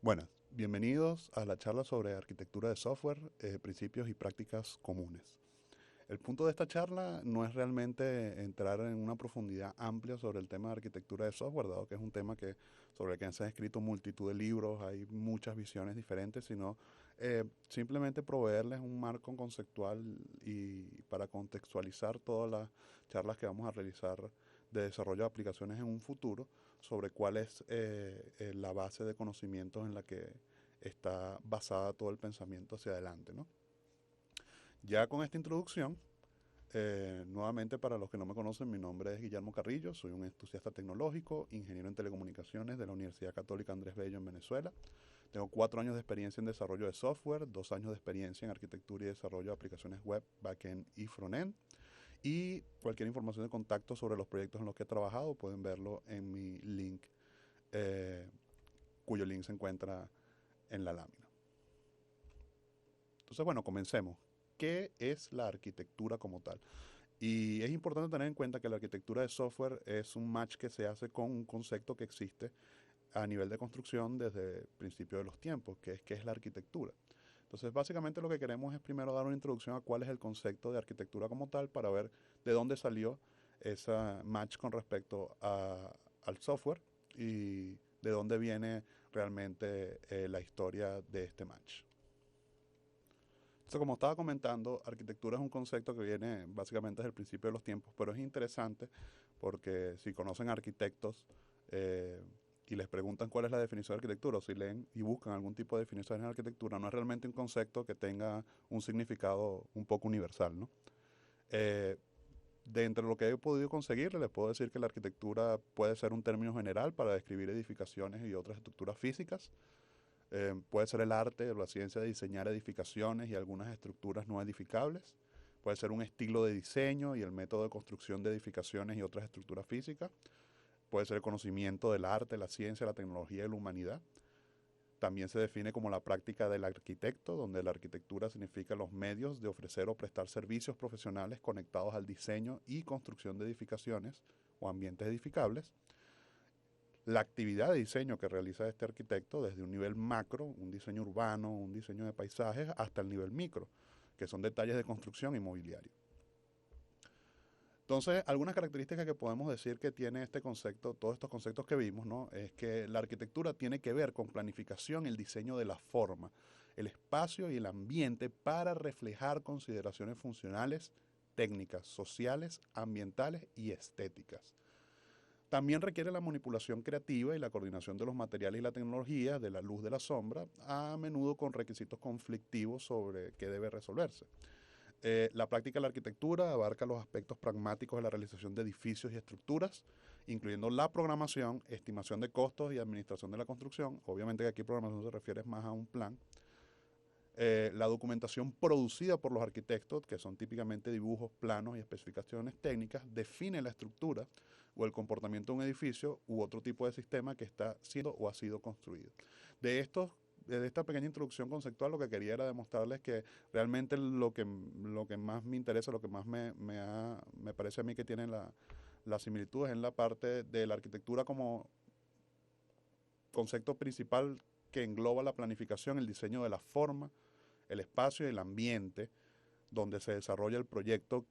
Buenas, bienvenidos a la charla sobre arquitectura de software, principios y prácticas comunes. El punto de esta charla no es realmente entrar en una profundidad amplia sobre el tema de arquitectura de software, dado que es un tema sobre el que se han escrito multitud de libros, hay muchas visiones diferentes, sino simplemente proveerles un marco conceptual y para contextualizar todas las charlas que vamos a realizar de desarrollo de aplicaciones en un futuro, sobre cuál es la base de conocimientos en la que está basada todo el pensamiento hacia adelante, ¿no? Ya con esta introducción, nuevamente para los que no me conocen, mi nombre es Guillermo Carrillo, soy un entusiasta tecnológico, ingeniero en telecomunicaciones de la Universidad Católica Andrés Bello en Venezuela. Tengo 4 años de experiencia en desarrollo de software, 2 años de experiencia en arquitectura y desarrollo de aplicaciones web, backend y frontend. Y cualquier información de contacto sobre los proyectos en los que he trabajado pueden verlo en mi link, eh, cuyo link se encuentra en la lámina. Entonces, bueno, comencemos. ¿Qué es la arquitectura como tal? Y es importante tener en cuenta que la arquitectura de software es un match que se hace con un concepto que existe a nivel de construcción desde el principio de los tiempos, que es qué es la arquitectura. Entonces, básicamente lo que queremos es primero dar una introducción a cuál es el concepto de arquitectura como tal para ver de dónde salió esa match con respecto al software y de dónde viene realmente la historia de este match. Entonces, como estaba comentando, arquitectura es un concepto que viene básicamente desde el principio de los tiempos, pero es interesante porque si conocen arquitectos eh, y les preguntan cuál es la definición de arquitectura, o si leen y buscan algún tipo de definición en arquitectura, no es realmente un concepto que tenga un significado un poco universal, ¿no? Eh, de entre lo que he podido conseguir, les puedo decir que la arquitectura puede ser un término general para describir edificaciones y otras estructuras físicas. Puede ser el arte o la ciencia de diseñar edificaciones y algunas estructuras no edificables. Puede ser un estilo de diseño y el método de construcción de edificaciones y otras estructuras físicas. Puede ser el conocimiento del arte, la ciencia, la tecnología y la humanidad. También se define como la práctica del arquitecto, donde la arquitectura significa los medios de ofrecer o prestar servicios profesionales conectados al diseño y construcción de edificaciones o ambientes edificables. La actividad de diseño que realiza este arquitecto desde un nivel macro, un diseño urbano, un diseño de paisajes, hasta el nivel micro, que son detalles de construcción y mobiliario. Entonces, algunas características que podemos decir que tiene este concepto, todos estos conceptos que vimos, ¿no? Es que la arquitectura tiene que ver con planificación, el diseño de la forma, el espacio y el ambiente para reflejar consideraciones funcionales, técnicas, sociales, ambientales y estéticas. También requiere la manipulación creativa y la coordinación de los materiales y la tecnología, de la luz, de la sombra, a menudo con requisitos conflictivos sobre qué debe resolverse. La práctica de la arquitectura abarca los aspectos pragmáticos de la realización de edificios y estructuras, incluyendo la programación, estimación de costos y administración de la construcción. Obviamente que aquí programación se refiere más a un plan. La documentación producida por los arquitectos, que son típicamente dibujos, planos y especificaciones técnicas, define la estructura o el comportamiento de un edificio u otro tipo de sistema que está siendo o ha sido construido. De estos de esta pequeña introducción conceptual, lo que quería era demostrarles que realmente lo que más me interesa, lo que más me parece a mí que tiene la similitud es en la parte de la arquitectura como concepto principal que engloba la planificación, el diseño de la forma, el espacio y el ambiente donde se desarrolla el proyecto.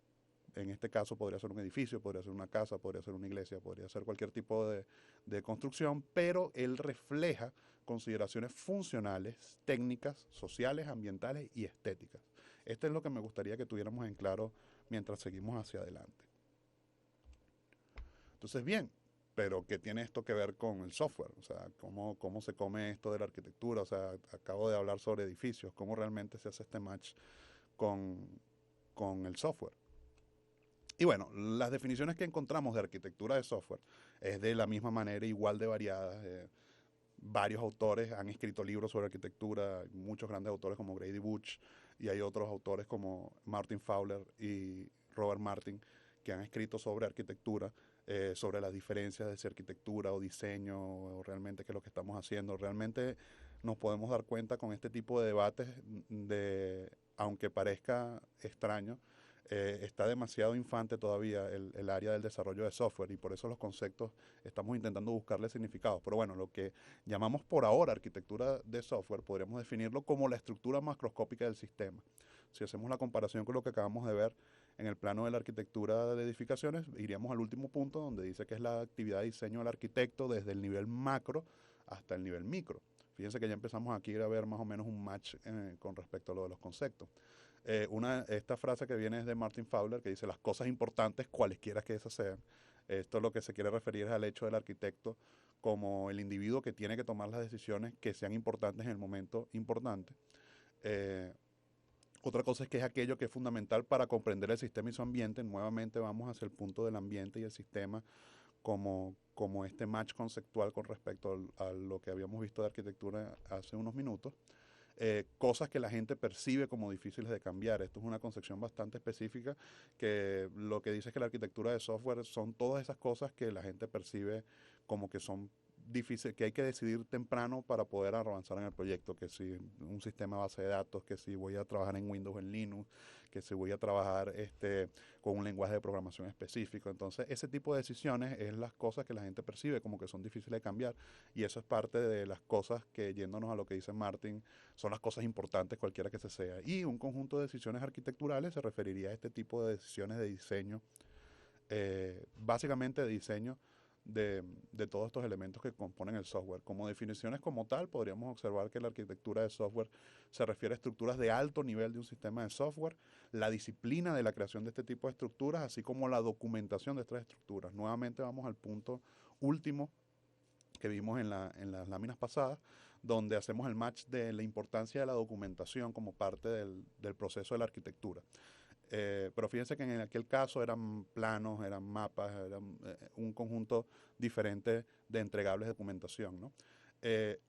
En este caso podría ser un edificio, podría ser una casa, podría ser una iglesia, podría ser cualquier tipo de construcción, pero él refleja consideraciones funcionales, técnicas, sociales, ambientales y estéticas. Esto es lo que me gustaría que tuviéramos en claro mientras seguimos hacia adelante. Entonces, bien, pero ¿qué tiene esto que ver con el software? O sea, ¿cómo se come esto de la arquitectura? O sea, acabo de hablar sobre edificios, ¿cómo realmente se hace este match con, con el software? Y bueno, las definiciones que encontramos de arquitectura de software es de la misma manera igual de variadas. Varios autores han escrito libros sobre arquitectura, muchos grandes autores como Grady Butch, y hay otros autores como Martin Fowler y Robert Martin que han escrito sobre arquitectura, sobre las diferencias de si arquitectura o diseño o realmente qué es lo que estamos haciendo. Realmente nos podemos dar cuenta con este tipo de debates de, aunque parezca extraño, Está demasiado infante todavía el área del desarrollo de software y por eso los conceptos estamos intentando buscarle significados. Pero bueno, lo que llamamos por ahora arquitectura de software podríamos definirlo como la estructura macroscópica del sistema. Si hacemos la comparación con lo que acabamos de ver en el plano de la arquitectura de edificaciones, iríamos al último punto donde dice que es la actividad de diseño del arquitecto desde el nivel macro hasta el nivel micro. Fíjense que ya empezamos aquí a ver más o menos un match con respecto a lo de los conceptos. Esta frase que viene es de Martin Fowler, que dice las cosas importantes, cualesquiera que esas sean. Esto lo que se quiere referir es al hecho del arquitecto como el individuo que tiene que tomar las decisiones que sean importantes en el momento importante. Eh, Otra cosa es que es aquello que es fundamental para comprender el sistema y su ambiente. Nuevamente vamos hacia el punto del ambiente y el sistema como este match conceptual con respecto a lo que habíamos visto de arquitectura hace unos minutos. Cosas que la gente percibe como difíciles de cambiar. Esto es una concepción bastante específica que lo que dice es que la arquitectura de software son todas esas cosas que la gente percibe como que son difíciles, que hay que decidir temprano para poder avanzar en el proyecto, que si un sistema base de datos, que si voy a trabajar en Windows o en Linux, que si voy a trabajar con un lenguaje de programación específico. Entonces, ese tipo de decisiones es las cosas que la gente percibe como que son difíciles de cambiar y eso es parte de las cosas que, yéndonos a lo que dice Martin, son las cosas importantes cualquiera que se sea. Y un conjunto de decisiones arquitecturales se referiría a este tipo de decisiones de diseño, básicamente de diseño de todos estos elementos que componen el software. Como definiciones como tal, podríamos observar que la arquitectura de software se refiere a estructuras de alto nivel de un sistema de software, la disciplina de la creación de este tipo de estructuras, así como la documentación de estas estructuras. Nuevamente vamos al punto último que vimos en las láminas pasadas, donde hacemos el match de la importancia de la documentación como parte del proceso de la arquitectura. Pero fíjense que en aquel caso eran planos, eran mapas, eran un conjunto diferente de entregables de documentación, ¿no?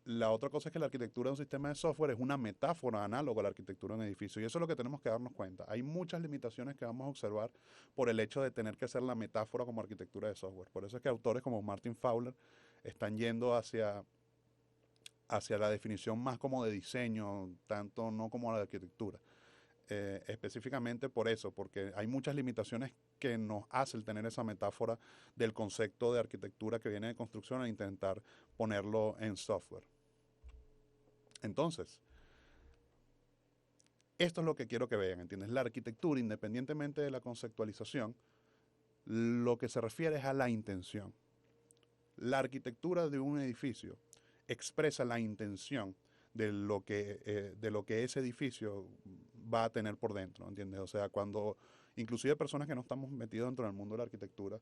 La otra cosa es que la arquitectura de un sistema de software es una metáfora análoga a la arquitectura de un edificio y eso es lo que tenemos que darnos cuenta. Hay muchas limitaciones que vamos a observar por el hecho de tener que hacer la metáfora como arquitectura de software. Por eso es que autores como Martin Fowler están yendo hacia la definición más como de diseño, tanto no como la de arquitectura. Específicamente por eso, porque hay muchas limitaciones que nos hace el tener esa metáfora del concepto de arquitectura que viene de construcción e intentar ponerlo en software. Entonces, esto es lo que quiero que vean, ¿entiendes? La arquitectura, independientemente de la conceptualización, lo que se refiere es a la intención. La arquitectura de un edificio expresa la intención de lo que ese edificio va a tener por dentro, ¿entiendes? O sea, cuando inclusive personas que no estamos metidos dentro del mundo de la arquitectura,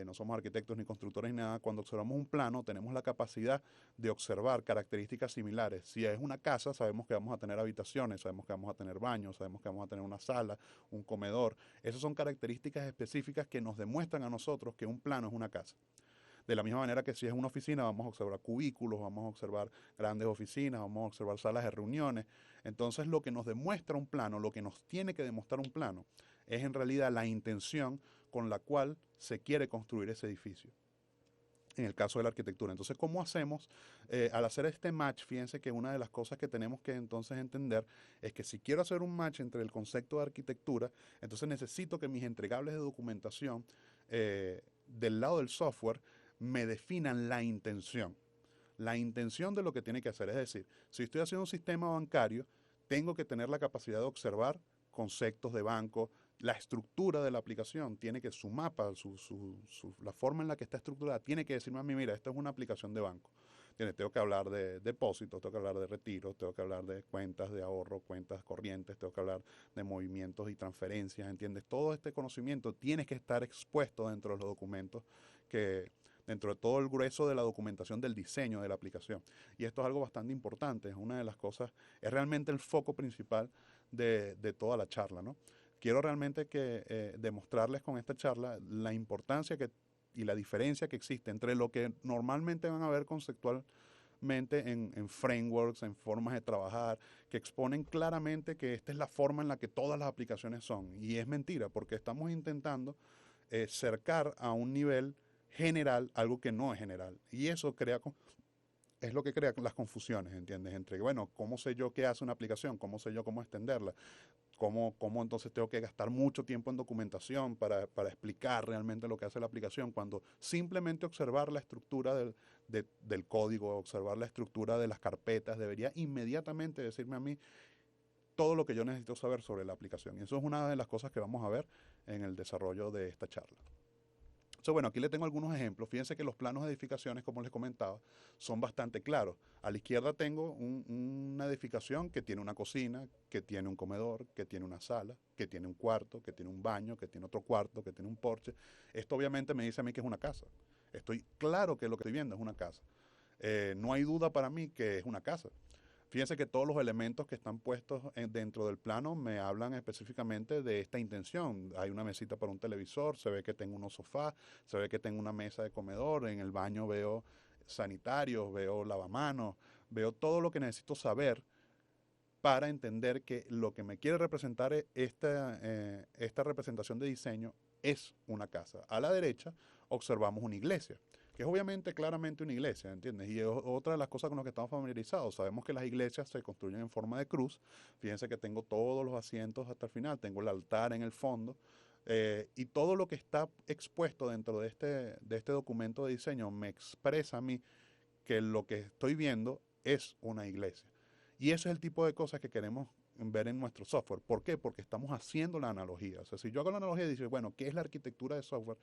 no somos arquitectos ni constructores ni nada, cuando observamos un plano tenemos la capacidad de observar características similares. Si es una casa, sabemos que vamos a tener habitaciones, sabemos que vamos a tener baños, sabemos que vamos a tener una sala, un comedor. Esas son características específicas que nos demuestran a nosotros que un plano es una casa. De la misma manera que si es una oficina, vamos a observar cubículos, vamos a observar grandes oficinas, vamos a observar salas de reuniones. Entonces, lo que nos demuestra un plano, lo que nos tiene que demostrar un plano, es en realidad la intención con la cual se quiere construir ese edificio. En el caso de la arquitectura. Entonces, ¿cómo hacemos? Al hacer este match, fíjense que una de las cosas que tenemos que entonces entender es que si quiero hacer un match entre el concepto de arquitectura, entonces necesito que mis entregables de documentación del lado del software me definan la intención de lo que tiene que hacer. Es decir, si estoy haciendo un sistema bancario, tengo que tener la capacidad de observar conceptos de banco, la estructura de la aplicación tiene que, su mapa, la forma en la que está estructurada, tiene que decirme a mí, mira, esto es una aplicación de banco. Tengo que hablar de depósitos, tengo que hablar de retiros, tengo que hablar de cuentas de ahorro, cuentas corrientes, tengo que hablar de movimientos y transferencias, ¿entiendes? Todo este conocimiento tiene que estar expuesto dentro de los documentos que dentro de todo el grueso de la documentación del diseño de la aplicación. Y esto es algo bastante importante, es una de las cosas, es realmente el foco principal de toda la charla, ¿no? Quiero realmente demostrarles con esta charla la importancia y la diferencia que existe entre lo que normalmente van a ver conceptualmente en frameworks, en formas de trabajar, que exponen claramente que esta es la forma en la que todas las aplicaciones son. Y es mentira, porque estamos intentando cercar a un nivel general algo que no es general. Y eso es lo que crea las confusiones, ¿entiendes? Entre, bueno, ¿cómo sé yo qué hace una aplicación? ¿Cómo sé yo cómo extenderla? cómo entonces tengo que gastar mucho tiempo en documentación para explicar realmente lo que hace la aplicación, cuando simplemente observar la estructura del código, observar la estructura de las carpetas, debería inmediatamente decirme a mí todo lo que yo necesito saber sobre la aplicación. Y eso es una de las cosas que vamos a ver en el desarrollo de esta charla. Entonces, bueno, aquí le tengo algunos ejemplos. Fíjense que los planos de edificaciones, como les comentaba, son bastante claros. A la izquierda tengo una edificación que tiene una cocina, que tiene un comedor, que tiene una sala, que tiene un cuarto, que tiene un baño, que tiene otro cuarto, que tiene un porche. Esto obviamente me dice a mí que es una casa. Estoy claro que lo que estoy viendo es una casa. No hay duda para mí que es una casa. Fíjense que todos los elementos que están puestos dentro del plano me hablan específicamente de esta intención. Hay una mesita para un televisor, se ve que tengo unos sofás, se ve que tengo una mesa de comedor, en el baño veo sanitarios, veo lavamanos, veo todo lo que necesito saber para entender que lo que me quiere representar esta representación de diseño es una casa. A la derecha observamos una iglesia, que es obviamente claramente una iglesia, ¿entiendes? Y es otra de las cosas con las que estamos familiarizados. Sabemos que las iglesias se construyen en forma de cruz. Fíjense que tengo todos los asientos hasta el final, tengo el altar en el fondo, y todo lo que está expuesto dentro de este documento de diseño me expresa a mí que lo que estoy viendo es una iglesia. Y ese es el tipo de cosas que queremos ver en nuestro software. ¿Por qué? Porque estamos haciendo la analogía. O sea, si yo hago la analogía y digo, bueno, ¿qué es la arquitectura de software?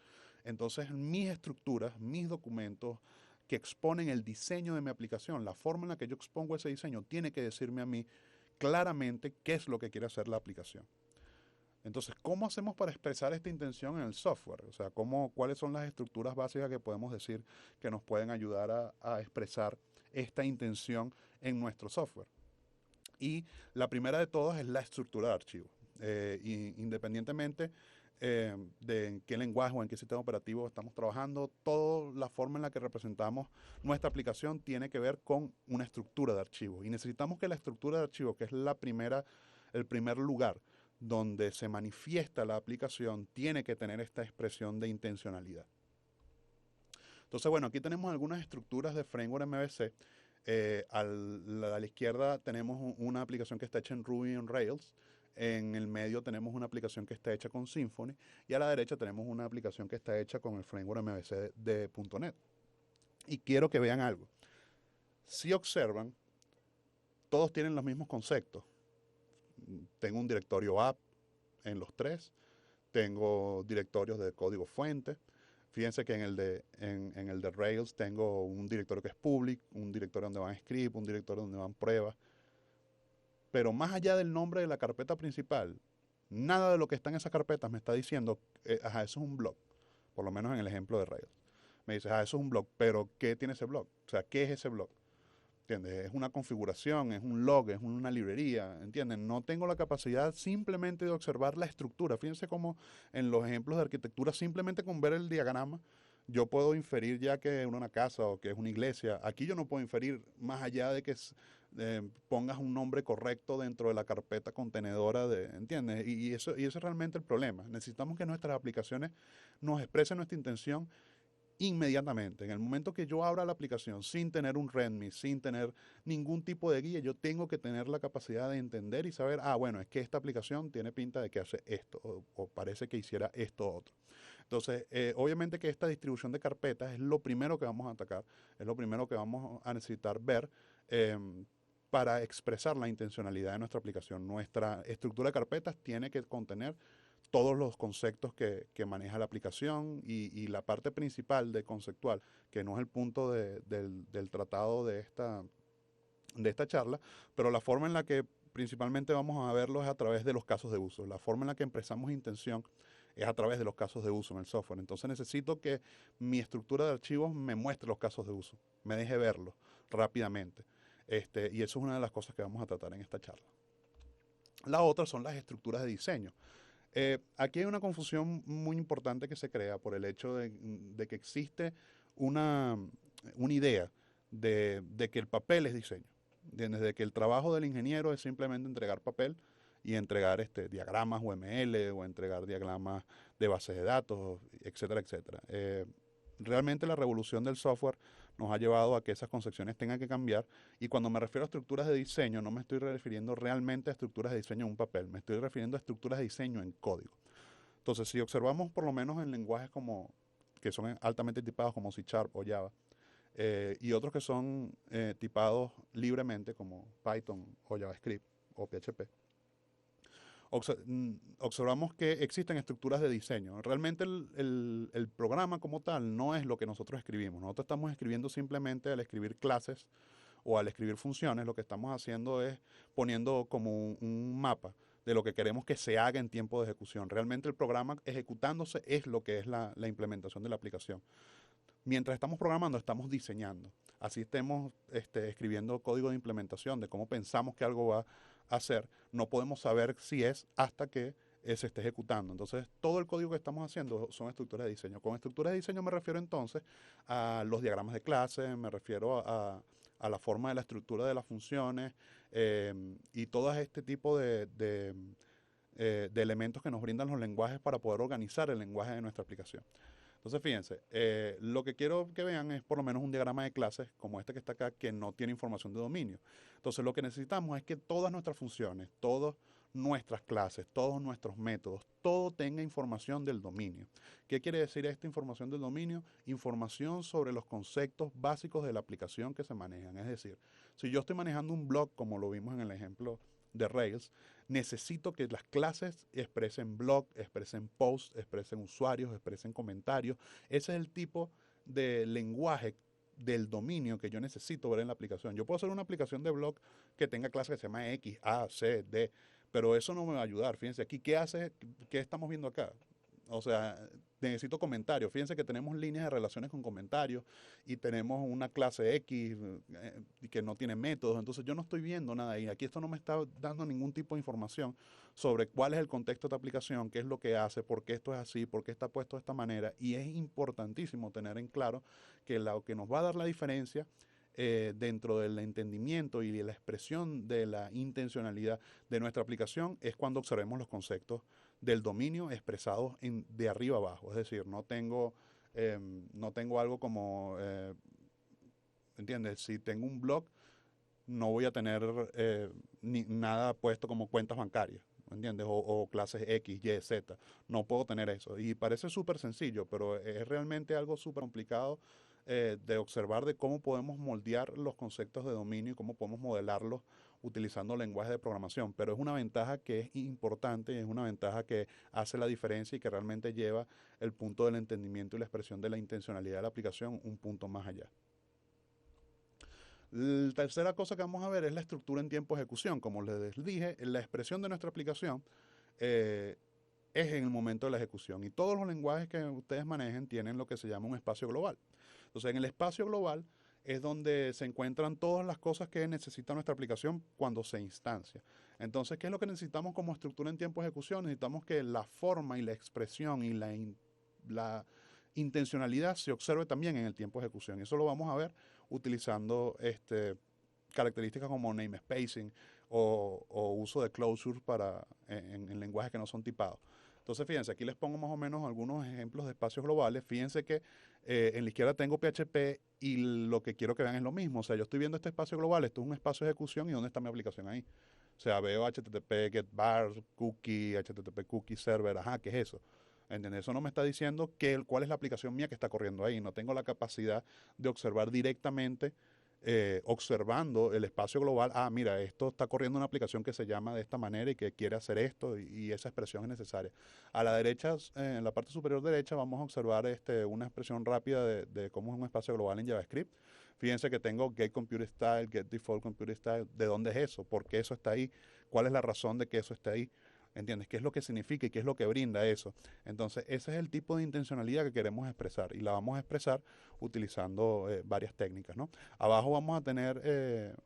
Entonces, mis estructuras, mis documentos que exponen el diseño de mi aplicación, la forma en la que yo expongo ese diseño, tiene que decirme a mí claramente qué es lo que quiere hacer la aplicación. Entonces, ¿cómo hacemos para expresar esta intención en el software? O sea, ¿cuáles son las estructuras básicas que podemos decir que nos pueden ayudar a expresar esta intención en nuestro software? Y la primera de todas es la estructura de archivo. Independientemente de en qué lenguaje o en qué sistema operativo estamos trabajando, toda la forma en la que representamos nuestra aplicación tiene que ver con una estructura de archivo. Y necesitamos que la estructura de archivo, que es el primer lugar donde se manifiesta la aplicación, tiene que tener esta expresión de intencionalidad. Entonces, bueno, aquí tenemos algunas estructuras de framework MVC. A la izquierda tenemos una aplicación que está hecha en Ruby on Rails. En el medio tenemos una aplicación que está hecha con Symfony. Y a la derecha tenemos una aplicación que está hecha con el framework MVC de .NET. Y quiero que vean algo. Si observan, todos tienen los mismos conceptos. Tengo un directorio app en los tres. Tengo directorios de código fuente. Fíjense que en el de Rails tengo un directorio que es public, un directorio donde van scripts, un directorio donde van pruebas. Pero más allá del nombre de la carpeta principal, nada de lo que está en esas carpetas me está diciendo, ajá, eso es un blog. Por lo menos en el ejemplo de Rails. Me dice, eso es un blog, pero ¿qué tiene ese blog? O sea, ¿qué es ese blog? ¿Entiendes? Es una configuración, es un log, es una librería, ¿entienden? No tengo la capacidad simplemente de observar la estructura. Fíjense cómo en los ejemplos de arquitectura, simplemente con ver el diagrama, yo puedo inferir ya que es una casa o que es una iglesia. Aquí yo no puedo inferir más allá de que pongas un nombre correcto dentro de la carpeta contenedora, ¿entiendes? Y eso es realmente el problema. Necesitamos que nuestras aplicaciones nos expresen nuestra intención inmediatamente. En el momento que yo abra la aplicación sin tener un README, sin tener ningún tipo de guía, yo tengo que tener la capacidad de entender y saber, bueno, es que esta aplicación tiene pinta de que hace esto o parece que hiciera esto otro. Entonces, obviamente que esta distribución de carpetas es lo primero que vamos a atacar, es lo primero que vamos a necesitar ver para expresar la intencionalidad de nuestra aplicación. Nuestra estructura de carpetas tiene que contener todos los conceptos que maneja la aplicación y la parte principal de conceptual, que no es el punto del tratado de esta charla, pero la forma en la que principalmente vamos a verlo es a través de los casos de uso. La forma en la que expresamos intención es a través de los casos de uso en el software. Entonces necesito que mi estructura de archivos me muestre los casos de uso, me deje verlos rápidamente. Y eso es una de las cosas que vamos a tratar en esta charla. La otra son las estructuras de diseño. Aquí hay una confusión muy importante que se crea por el hecho de que existe una idea de que el papel es diseño. Desde que el trabajo del ingeniero es simplemente entregar papel y entregar diagramas UML o entregar diagramas de bases de datos, etcétera, etcétera. Realmente la revolución del software nos ha llevado a que esas concepciones tengan que cambiar. Y cuando me refiero a estructuras de diseño, no me estoy refiriendo realmente a estructuras de diseño en un papel, me estoy refiriendo a estructuras de diseño en código. Entonces, si observamos por lo menos en lenguajes como que son altamente tipados como C Sharp o Java, y otros que son tipados libremente como Python o JavaScript o PHP, observamos que existen estructuras de diseño. Realmente el programa como tal no es lo que nosotros escribimos. Nosotros estamos escribiendo simplemente al escribir clases o al escribir funciones, lo que estamos haciendo es poniendo como un mapa de lo que queremos que se haga en tiempo de ejecución. Realmente el programa ejecutándose es lo que es la implementación de la aplicación. Mientras estamos programando, estamos diseñando. Así estemos escribiendo código de implementación de cómo pensamos que algo va a hacer, no podemos saber si es hasta que se esté ejecutando. Entonces, todo el código que estamos haciendo son estructuras de diseño. Con estructuras de diseño me refiero entonces a los diagramas de clase, me refiero a la forma de la estructura de las funciones y todo este tipo de elementos que nos brindan los lenguajes para poder organizar el lenguaje de nuestra aplicación. Entonces, fíjense, lo que quiero que vean es por lo menos un diagrama de clases como este que está acá, que no tiene información de dominio. Entonces, lo que necesitamos es que todas nuestras funciones, todas nuestras clases, todos nuestros métodos, todo tenga información del dominio. ¿Qué quiere decir esta información del dominio? Información sobre los conceptos básicos de la aplicación que se manejan. Es decir, si yo estoy manejando un blog, como lo vimos en el ejemplo de Rails, necesito que las clases expresen blog, expresen post, expresen usuarios, expresen comentarios. Ese es el tipo de lenguaje del dominio que yo necesito ver en la aplicación. Yo puedo hacer una aplicación de blog que tenga clases que se llama X, A, C, D, pero eso no me va a ayudar. Fíjense aquí, ¿qué estamos viendo acá? O sea, necesito comentarios. Fíjense que tenemos líneas de relaciones con comentarios y tenemos una clase X que no tiene métodos. Entonces yo no estoy viendo nada ahí. Aquí esto no me está dando ningún tipo de información sobre cuál es el contexto de esta aplicación, qué es lo que hace, por qué esto es así, por qué está puesto de esta manera. Y es importantísimo tener en claro que lo que nos va a dar la diferencia dentro del entendimiento y de la expresión de la intencionalidad de nuestra aplicación es cuando observemos los conceptos del dominio expresados de arriba abajo. Es decir, no tengo algo como, ¿entiendes? Si tengo un blog, no voy a tener nada puesto como cuentas bancarias. ¿Entiendes? O clases X, Y, Z. No puedo tener eso. Y parece súper sencillo, pero es realmente algo súper complicado de observar de cómo podemos moldear los conceptos de dominio y cómo podemos modelarlos utilizando lenguajes de programación. Pero es una ventaja que es importante y es una ventaja que hace la diferencia y que realmente lleva el punto del entendimiento y la expresión de la intencionalidad de la aplicación un punto más allá. La tercera cosa que vamos a ver es la estructura en tiempo de ejecución. Como les dije, la expresión de nuestra aplicación eh, es en el momento de la ejecución. Y todos los lenguajes que ustedes manejen tienen lo que se llama un espacio global. Entonces, en el espacio global es donde se encuentran todas las cosas que necesita nuestra aplicación cuando se instancia. Entonces, ¿qué es lo que necesitamos como estructura en tiempo de ejecución? Necesitamos que la forma y la expresión y la intencionalidad se observe también en el tiempo de ejecución. Y eso lo vamos a ver utilizando características como namespacing o uso de closures en lenguajes que no son tipados. Entonces, fíjense, aquí les pongo más o menos algunos ejemplos de espacios globales. Fíjense que en la izquierda tengo PHP y lo que quiero que vean es lo mismo. O sea, yo estoy viendo este espacio global, esto es un espacio de ejecución y ¿dónde está mi aplicación ahí? O sea, veo HTTP, get bar, cookie, HTTP cookie server, ajá, ¿qué es eso? ¿Entiendes? Eso no me está diciendo cuál es la aplicación mía que está corriendo ahí. No tengo la capacidad de observar directamente, observando el espacio global. Ah, mira, esto está corriendo una aplicación que se llama de esta manera y que quiere hacer esto y esa expresión es necesaria. A la derecha, en la parte superior derecha, vamos a observar una expresión rápida de cómo es un espacio global en JavaScript. Fíjense que tengo get computer style, get default computer style. ¿De dónde es eso? ¿Por qué eso está ahí? ¿Cuál es la razón de que eso esté ahí? ¿Entiendes? ¿Qué es lo que significa y qué es lo que brinda eso? Entonces, ese es el tipo de intencionalidad que queremos expresar y la vamos a expresar utilizando varias técnicas, ¿no? Abajo vamos a tener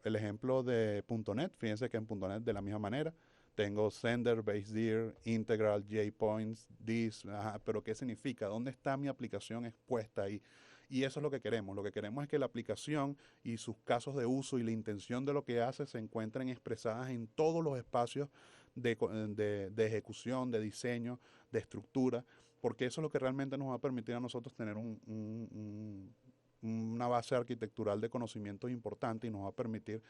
el ejemplo de .NET. Fíjense que en .NET de la misma manera tengo sender, base dir, integral, jpoints, this, ajá, pero ¿qué significa? ¿Dónde está mi aplicación expuesta ahí? Y eso es lo que queremos. Lo que queremos es que la aplicación y sus casos de uso y la intención de lo que hace se encuentren expresadas en todos los espacios de ejecución, de diseño, de estructura, porque eso es lo que realmente nos va a permitir a nosotros tener una base arquitectural de conocimientos importante y nos va a permitir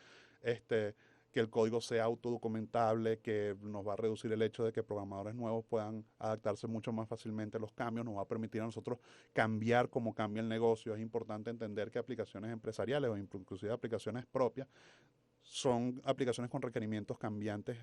que el código sea autodocumentable, que nos va a reducir el hecho de que programadores nuevos puedan adaptarse mucho más fácilmente a los cambios, nos va a permitir a nosotros cambiar como cambia el negocio. Es importante entender que aplicaciones empresariales o inclusive aplicaciones propias son aplicaciones con requerimientos cambiantes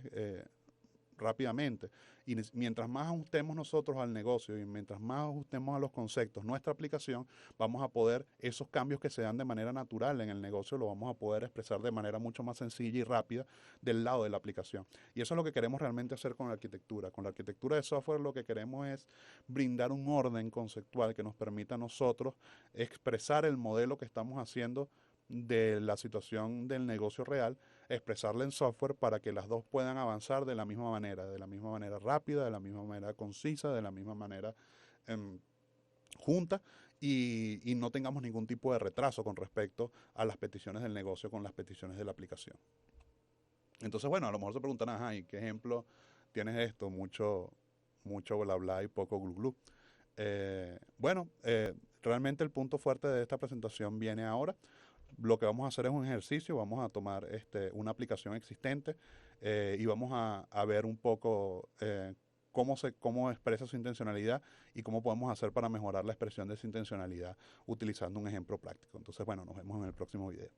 rápidamente. Y mientras más ajustemos nosotros al negocio y mientras más ajustemos a los conceptos nuestra aplicación, vamos a poder, esos cambios que se dan de manera natural en el negocio, lo vamos a poder expresar de manera mucho más sencilla y rápida del lado de la aplicación. Y eso es lo que queremos realmente hacer con la arquitectura. Con la arquitectura de software lo que queremos es brindar un orden conceptual que nos permita a nosotros expresar el modelo que estamos haciendo de la situación del negocio real, expresarla en software para que las dos puedan avanzar de la misma manera rápida, de la misma manera concisa, de la misma manera eh, junta y no tengamos ningún tipo de retraso con respecto a las peticiones del negocio con las peticiones de la aplicación. Entonces, bueno, a lo mejor se preguntan, ajá, ¿y qué ejemplo tienes esto? Mucho bla bla y poco glu glu. Bueno, realmente el punto fuerte de esta presentación viene ahora. Lo que vamos a hacer es un ejercicio, vamos a tomar una aplicación existente y vamos a ver un poco cómo expresa su intencionalidad y cómo podemos hacer para mejorar la expresión de esa intencionalidad utilizando un ejemplo práctico. Entonces, bueno, nos vemos en el próximo video.